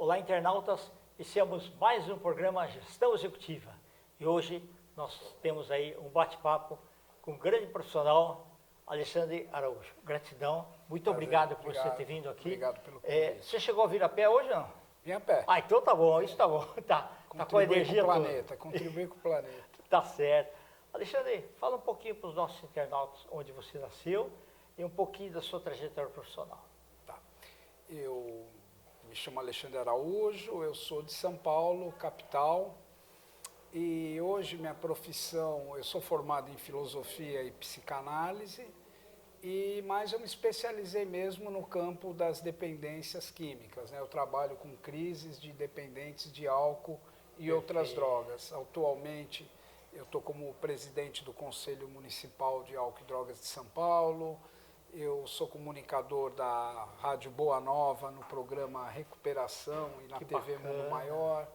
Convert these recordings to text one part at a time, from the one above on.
Olá, internautas. Iniciamos mais um programa Gestão Executiva. E hoje nós temos aí um bate-papo com um grande profissional, Alexandre Araújo. Gratidão. Muito obrigado por você ter vindo aqui. Obrigado pelo convite. Você chegou a vir a pé hoje ou não? Vim a pé. Ah, então tá bom. Isso tá bom. Tá com a energia toda. Contribuir com o planeta. Tá certo. Alexandre, fala um pouquinho para os nossos internautas onde você nasceu e um pouquinho da sua trajetória profissional. Tá. Eu me chamo Alexandre Araújo, eu sou de São Paulo, capital, e hoje minha profissão, eu sou formado em filosofia e psicanálise, mas eu me especializei mesmo no campo das dependências químicas, né? Eu trabalho com crises de dependentes de álcool e outras drogas. Atualmente, eu estou como presidente do Conselho Municipal de Álcool e Drogas de São Paulo. Eu sou comunicador da Rádio Boa Nova no programa Recuperação e na TV Mundo Maior.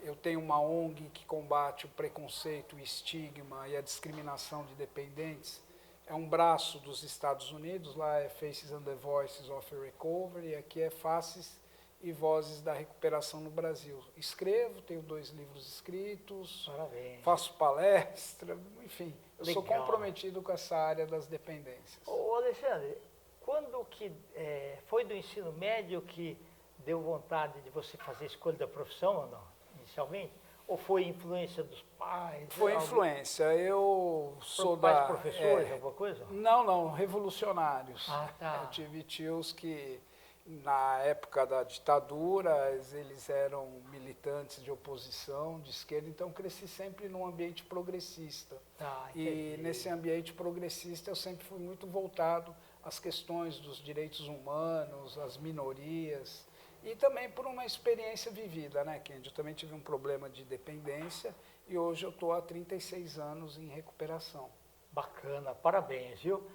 Eu tenho uma ONG que combate o preconceito, o estigma e a discriminação de dependentes. É um braço dos Estados Unidos, lá é Faces and the Voices of Recovery, e aqui é Faces e Vozes da Recuperação no Brasil. Escrevo, tenho 2 livros escritos, Parabéns. Faço palestra, enfim, eu Legal. sou comprometido com essa área das dependências. Ô Alexandre, quando que foi do ensino médio que deu vontade de você fazer a escolha da profissão ou não, inicialmente? Ou foi influência dos pais? Foi influência. Eu sou pais professores, alguma coisa? Não, revolucionários. Ah, tá. Eu tive tios que, na época da ditadura, eles eram militantes de oposição, de esquerda, então cresci sempre num ambiente progressista. Tá, e nesse ambiente progressista eu sempre fui muito voltado às questões dos direitos humanos, às minorias, e também por uma experiência vivida, né, Kendi? Eu também tive um problema de dependência e hoje eu estou há 36 anos em recuperação. Bacana, parabéns, viu?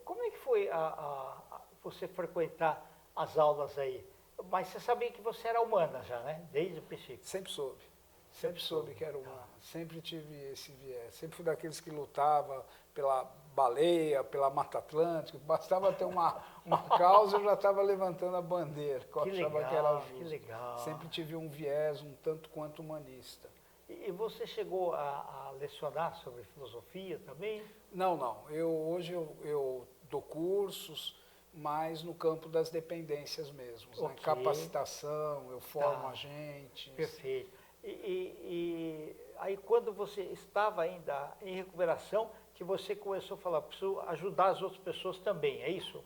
Como é que foi você frequentar as aulas aí? Mas você sabia que você era humana já, né? Desde o princípio. Sempre soube. Sempre soube que era humana. Sempre tive esse viés. Sempre fui daqueles que lutava pela baleia, pela Mata Atlântica. Bastava ter uma causa, eu já estava levantando a bandeira, que eu achava que era justo. Que legal. Sempre tive um viés um tanto quanto humanista. E você chegou a lecionar sobre filosofia também? Não. Hoje eu dou cursos, mas no campo das dependências mesmo. Okay. Né? Capacitação, eu formo agentes. Perfeito. E aí quando você estava ainda em recuperação, que você começou a falar, preciso ajudar as outras pessoas também, é isso?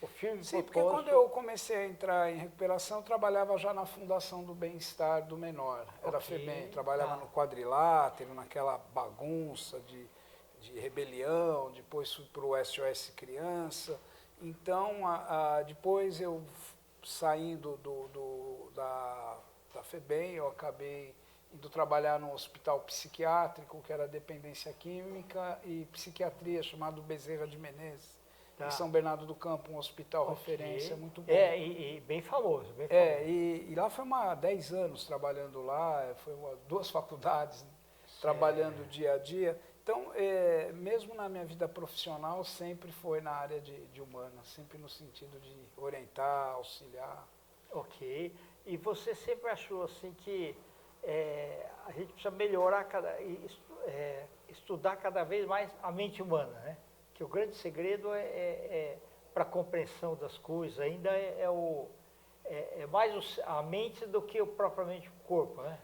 O firme Sim, porque propósito... quando eu comecei a entrar em recuperação, eu trabalhava já na Fundação do Bem-Estar do Menor. Era FEBEM, trabalhava no quadrilátero, naquela bagunça de rebelião, depois fui para o SOS Criança. Então, depois eu saindo da FEBEM, eu acabei indo trabalhar num hospital psiquiátrico, que era dependência química e psiquiatria, chamado Bezerra de Menezes, em São Bernardo do Campo, um hospital referência muito bom. E bem famoso. Bem famoso. E lá foi 10 anos trabalhando lá, foi 2 faculdades, trabalhando dia a dia. Então, mesmo na minha vida profissional, sempre foi na área de humanas, sempre no sentido de orientar, auxiliar. Ok. E você sempre achou assim que a gente precisa melhorar, estudar cada vez mais a mente humana, né? Que o grande segredo para a compreensão das coisas ainda é mais a mente do que propriamente o corpo, né?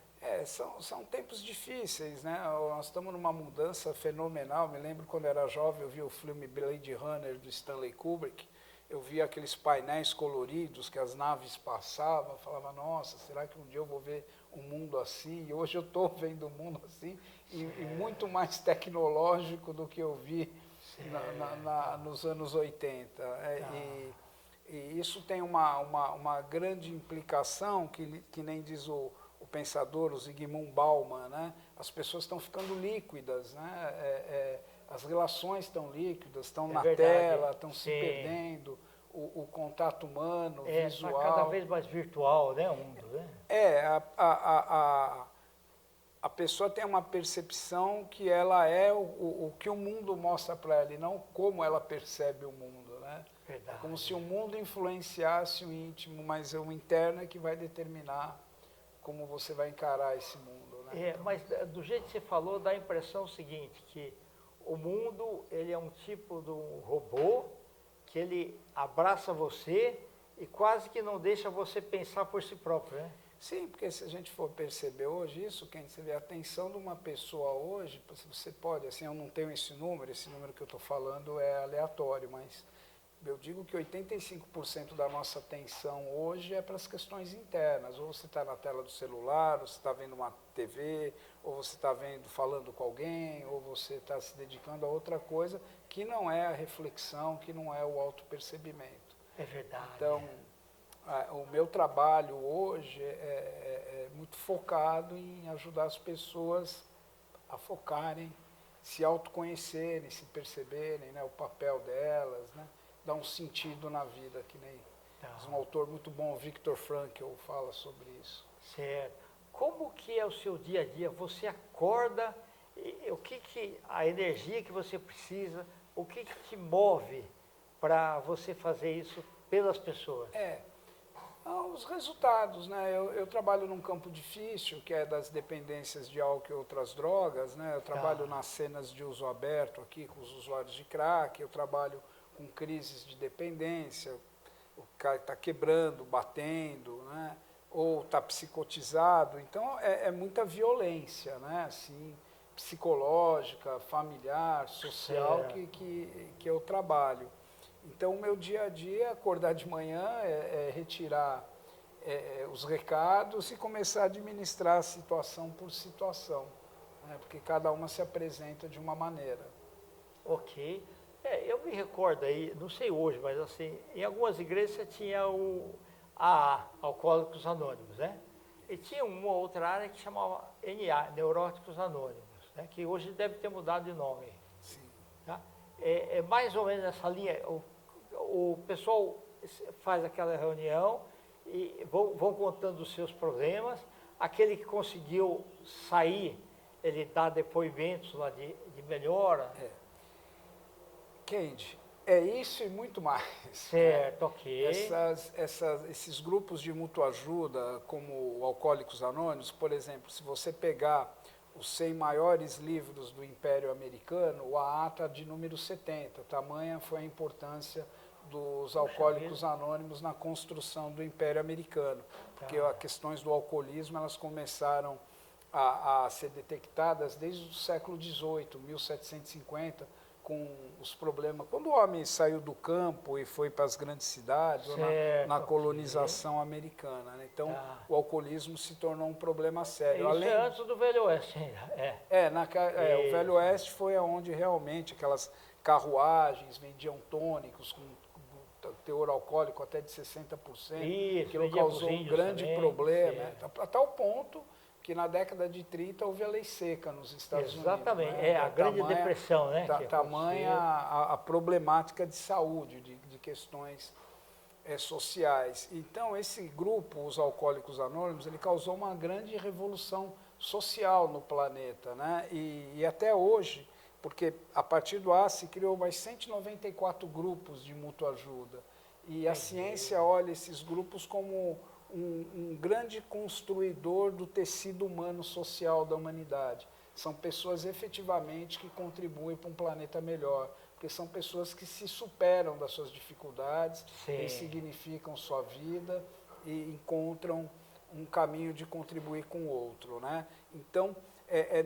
São tempos difíceis, né? Nós estamos numa mudança fenomenal. Me lembro quando era jovem, eu vi o filme Blade Runner do Stanley Kubrick. Eu via aqueles painéis coloridos que as naves passavam. Eu falava, nossa, será que um dia eu vou ver um mundo assim? E hoje eu estou vendo um mundo assim e muito mais tecnológico do que eu vi nos anos 80. E isso tem uma grande implicação, que nem diz o pensador, o Zygmunt Bauman, né? As pessoas estão ficando líquidas, né? As relações estão líquidas, estão na tela, estão se perdendo, o contato humano, visual. Está cada vez mais virtual, né, o mundo, né? A pessoa tem uma percepção que ela é o que o mundo mostra para ela, e não como ela percebe o mundo, né? Verdade. É como se o mundo influenciasse o íntimo, mas o interno é que vai determinar como você vai encarar esse mundo, né? Mas do jeito que você falou, dá a impressão seguinte, que o mundo, ele é um tipo de um robô, que ele abraça você e quase que não deixa você pensar por si próprio, né? Sim, porque se a gente for perceber hoje isso, quem você vê a atenção de uma pessoa hoje, você pode, assim, eu não tenho esse número que eu estou falando é aleatório, mas eu digo que 85% da nossa atenção hoje é para as questões internas. Ou você está na tela do celular, ou você está vendo uma TV, ou você está falando com alguém, ou você está se dedicando a outra coisa que não é a reflexão, que não é o autopercebimento. É verdade. Então, o meu trabalho hoje é muito focado em ajudar as pessoas a focarem, se autoconhecerem, se perceberem, né, o papel delas, né, dar um sentido na vida, que nem um autor muito bom, Viktor Frankl, fala sobre isso. Certo. Como que é o seu dia a dia? Você acorda, o que a energia que você precisa, o que te move para você fazer isso pelas pessoas? Os resultados, né? Eu trabalho num campo difícil, que é das dependências de álcool e outras drogas, né? Eu trabalho nas cenas de uso aberto aqui com os usuários de crack, eu trabalho com crises de dependência, o cara está quebrando, batendo, né? Ou está psicotizado, então é muita violência, né? Assim, psicológica, familiar, social, que eu trabalho. Então, o meu dia a dia é acordar de manhã, retirar os recados e começar a administrar situação por situação, né? Porque cada uma se apresenta de uma maneira. Ok. Eu me recordo aí, não sei hoje, mas assim, em algumas igrejas você tinha o AA, Alcoólicos Anônimos, né? E tinha uma outra área que chamava NA, Neuróticos Anônimos, né? Que hoje deve ter mudado de nome. Sim. Tá? É mais ou menos essa linha, o pessoal faz aquela reunião e vão contando os seus problemas, aquele que conseguiu sair, ele dá depoimentos lá de melhora. Kendi, é isso e muito mais. Certo, ok. Esses grupos de mútua ajuda, como o Alcoólicos Anônimos, por exemplo, se você pegar os 100 maiores livros do Império Americano, o AA está de número 70, tamanha foi a importância dos Alcoólicos Anônimos na construção do Império Americano, porque as questões do alcoolismo elas começaram a ser detectadas desde o século XVIII, 1750, com os problemas. Quando o homem saiu do campo e foi para as grandes cidades, certo, na colonização americana, né? Então o alcoolismo se tornou um problema sério. Isso é antes do Velho Oeste ainda. O Velho Oeste foi onde realmente aquelas carruagens vendiam tônicos com teor alcoólico até de 60%, aquilo causou um grande problema, a tal ponto que na década de 30 houve a lei seca nos Estados Unidos. Exatamente, a Grande Depressão, né? Tamanha a problemática de saúde, de questões sociais. Então, esse grupo, os Alcoólicos Anônimos, ele causou uma grande revolução social no planeta, né? E até hoje, porque a partir do AA se criou mais 194 grupos de mútua ajuda. E a ciência olha esses grupos como um grande construidor do tecido humano social da humanidade. São pessoas efetivamente que contribuem para um planeta melhor, porque são pessoas que se superam das suas dificuldades, ressignificam sua vida e encontram um caminho de contribuir com o outro, né? Então,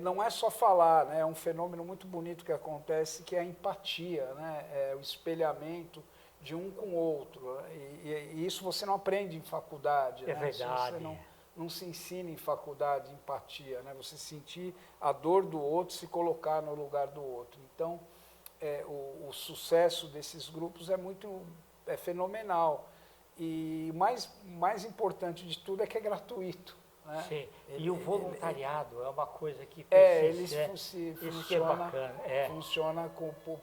não é só falar, né? É um fenômeno muito bonito que acontece, que é a empatia, né? É o espelhamento de um com o outro. E isso você não aprende em faculdade, né? Verdade. Isso você não se ensina em faculdade, empatia, né? Você sentir a dor do outro, se colocar no lugar do outro. Então, o sucesso desses grupos é fenomenal. E mais importante de tudo é que é gratuito. Né? Sim, e o voluntariado é uma coisa que funciona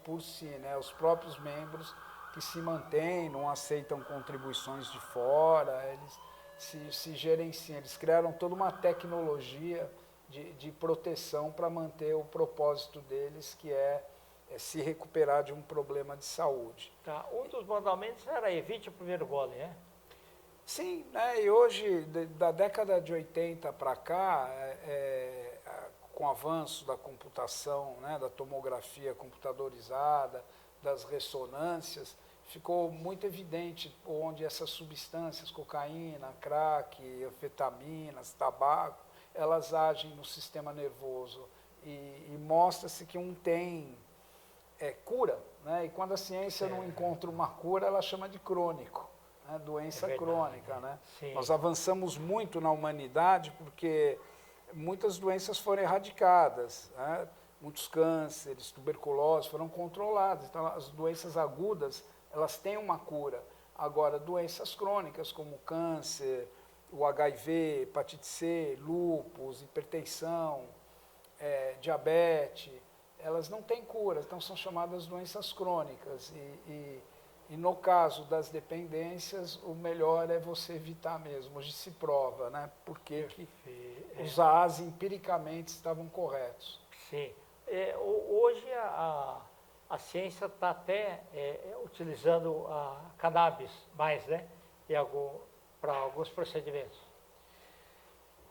por si, né? Os próprios membros que se mantêm, não aceitam contribuições de fora, eles se gerenciam, eles criaram toda uma tecnologia de proteção para manter o propósito deles, que é se recuperar de um problema de saúde. Tá. Um dos mandamentos era evite o primeiro gole, né? Sim, né? E hoje, da década de 80 para cá, com o avanço da computação, né? Da tomografia computadorizada, das ressonâncias, ficou muito evidente onde essas substâncias, cocaína, crack, anfetaminas, tabaco, elas agem no sistema nervoso e mostra-se que um tem cura, né? E quando a ciência não encontra uma cura, ela chama de crônico, né? Doença crônica, né? Nós avançamos muito na humanidade porque muitas doenças foram erradicadas, né? Muitos cânceres, tuberculose foram controlados. Então, as doenças agudas, elas têm uma cura. Agora, doenças crônicas como câncer, o HIV, hepatite C, lúpus, hipertensão, diabetes, elas não têm cura, então são chamadas doenças crônicas. E no caso das dependências, o melhor é você evitar mesmo. Hoje se prova, né? Porque os AAs empiricamente estavam corretos. Sim. Hoje a ciência está até utilizando a cannabis mais, né? Para alguns procedimentos.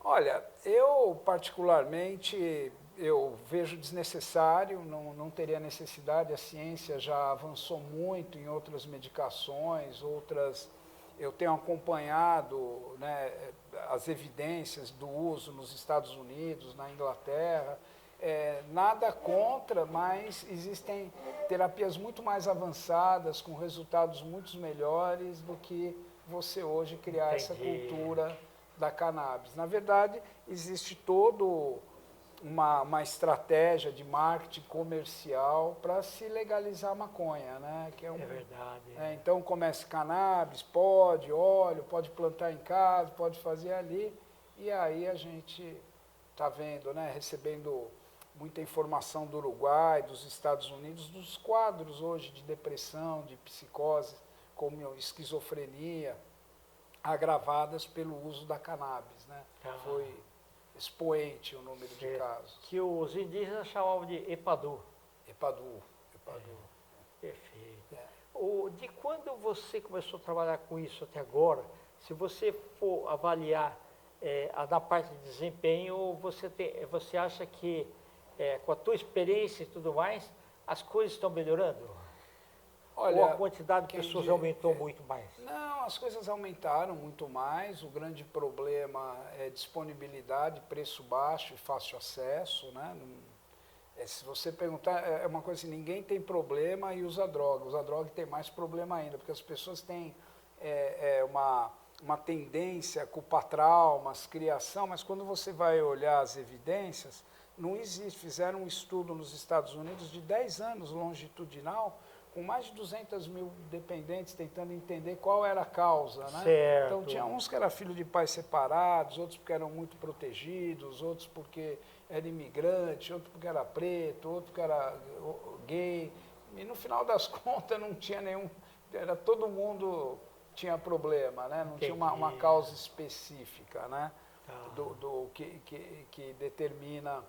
Olha, eu particularmente, eu vejo desnecessário, não teria necessidade, a ciência já avançou muito em outras medicações, eu tenho acompanhado, né, as evidências do uso nos Estados Unidos, na Inglaterra, nada contra, mas existem terapias muito mais avançadas, com resultados muito melhores do que você hoje criar essa cultura da cannabis. Na verdade, existe toda uma estratégia de marketing comercial para se legalizar a maconha, né? Que é verdade. Então, comece cannabis, óleo, pode plantar em casa, pode fazer ali, e aí a gente está vendo, né? Recebendo muita informação do Uruguai, dos Estados Unidos, dos quadros hoje de depressão, de psicose, como esquizofrenia, agravadas pelo uso da cannabis, né? Foi expoente o número de casos. Que os indígenas chamavam de Epadu. Epadu. Perfeito. De quando você começou a trabalhar com isso até agora, se você for avaliar na parte de desempenho, você acha que com a tua experiência e tudo mais, as coisas estão melhorando? Olha, ou a quantidade de pessoas aumentou muito mais? Não, as coisas aumentaram muito mais. O grande problema é disponibilidade, preço baixo e fácil acesso, né? Se você perguntar, é uma coisa assim, ninguém tem problema e usa droga. Usa droga tem mais problema ainda, porque as pessoas têm uma tendência a culpar traumas, criação, mas quando você vai olhar as evidências, não existe. Fizeram um estudo nos Estados Unidos de 10 anos longitudinal, com mais de 200 mil dependentes tentando entender qual era a causa, né? Certo. Então tinha uns que eram filhos de pais separados, outros porque eram muito protegidos, outros porque era imigrante, outro porque era preto, outro porque era gay. E no final das contas não tinha nenhum, todo mundo tinha problema, né? Não tinha uma causa específica, né? Que determina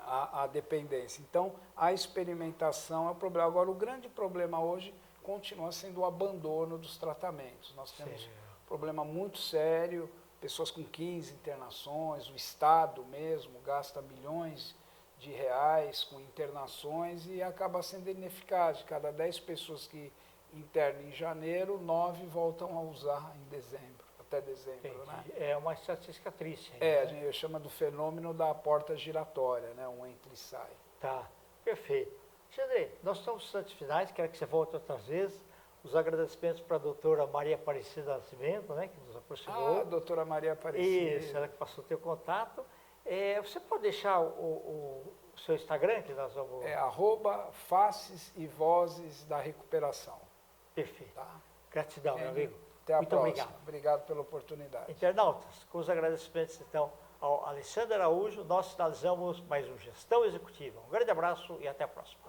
a dependência. Então, a experimentação é o problema. Agora, o grande problema hoje continua sendo o abandono dos tratamentos. Nós temos um problema muito sério, pessoas com 15 internações, o Estado mesmo gasta milhões de reais com internações e acaba sendo ineficaz. De cada 10 pessoas que internam em janeiro, 9 voltam a usar em dezembro. Até dezembro, né? É uma estatística triste. A gente chama do fenômeno da porta giratória, né? Um entra e sai. Tá, perfeito. Alexandre, nós estamos nos instantes finais, quero que você volte outras vezes. Os agradecimentos para a doutora Maria Aparecida Nascimento, né? Que nos aproximou. Doutora Maria Aparecida. Isso, ela que passou o teu contato. Você pode deixar o seu Instagram, que nós vamos... @faces e vozes da recuperação. Perfeito. Tá? Gratidão, meu amigo. Até a Muito próxima. obrigado. Obrigado pela oportunidade. Internautas, com os agradecimentos, então, ao Alexandre Araújo, nós finalizamos mais um Gestão Executiva. Um grande abraço e até a próxima.